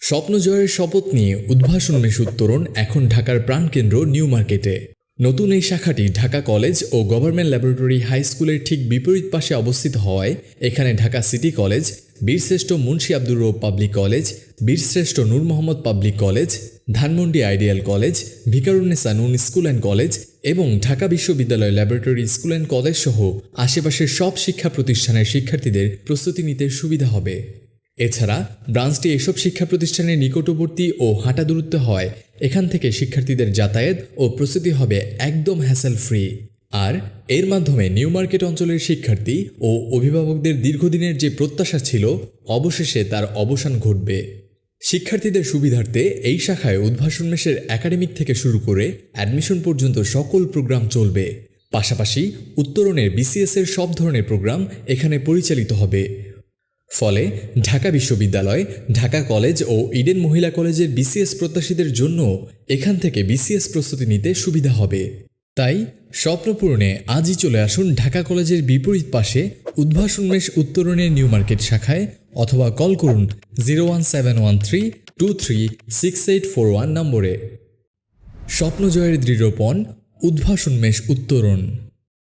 স্বপ্ন জয়ের শপথ নিয়ে উদ্ভাসন মেশ উত্তরণ এখন ঢাকার প্রাণকেন্দ্র নিউ মার্কেটে। নতুন এই শাখাটি ঢাকা কলেজ ও গভর্নমেন্ট ল্যাবরেটরি হাই স্কুলের ঠিক বিপরীত পাশে অবস্থিত হওয়ায় এখানে ঢাকা সিটি কলেজ, বীরশ্রেষ্ঠ মুন্সী আব্দুর রউফ পাবলিক কলেজ, বীরশ্রেষ্ঠ Noor Mohammad public college, Dhanmondi ideal college, Viqarunnisa Noon school and college এবং ঢাকা বিশ্ববিদ্যালয় ল্যাবরেটরি স্কুল অ্যান্ড কলেজ সহ আশেপাশের সব শিক্ষা প্রতিষ্ঠানের শিক্ষার্থীদের প্রস্তুতি নিতে সুবিধা হবে। এছাড়া ব্রাঞ্চটি এসব শিক্ষা প্রতিষ্ঠানের নিকটবর্তী ও হাঁটা দূরত্বে হয় এখান থেকে শিক্ষার্থীদের যাতায়াত ও প্রস্তুতি হবে একদম হ্যাসেল ফ্রি। আর এর মাধ্যমে নিউ মার্কেট অঞ্চলের শিক্ষার্থী ও অভিভাবকদের দীর্ঘদিনের যে প্রত্যাশা ছিল অবশেষে তার অবসান ঘটবে। শিক্ষার্থীদের সুবিধার্থে এই শাখায় উদ্ভাসন মেশের একাডেমিক থেকে শুরু করে অ্যাডমিশন পর্যন্ত সকল প্রোগ্রাম চলবে। পাশাপাশি উত্তরণের বিসিএস এর সব ধরনের প্রোগ্রাম এখানে পরিচালিত হবে। ফলে ঢাকা বিশ্ববিদ্যালয়, ঢাকা কলেজ ও ইডেন মহিলা কলেজের বিসিএস প্রত্যাশীদের জন্য এখান থেকে বিসিএস প্রস্তুতি নিতে সুবিধা হবে। তাই স্বপ্ন পূরণে আজই চলে আসুন ঢাকা কলেজের বিপরীত পাশে উদ্ভাসন মেশ উত্তরণের নিউ মার্কেট শাখায় অথবা কল করুন 01713236841 নম্বরে। স্বপ্ন জয়ের দৃঢ়পণ, উদ্ভাসন মেশ উত্তরণ।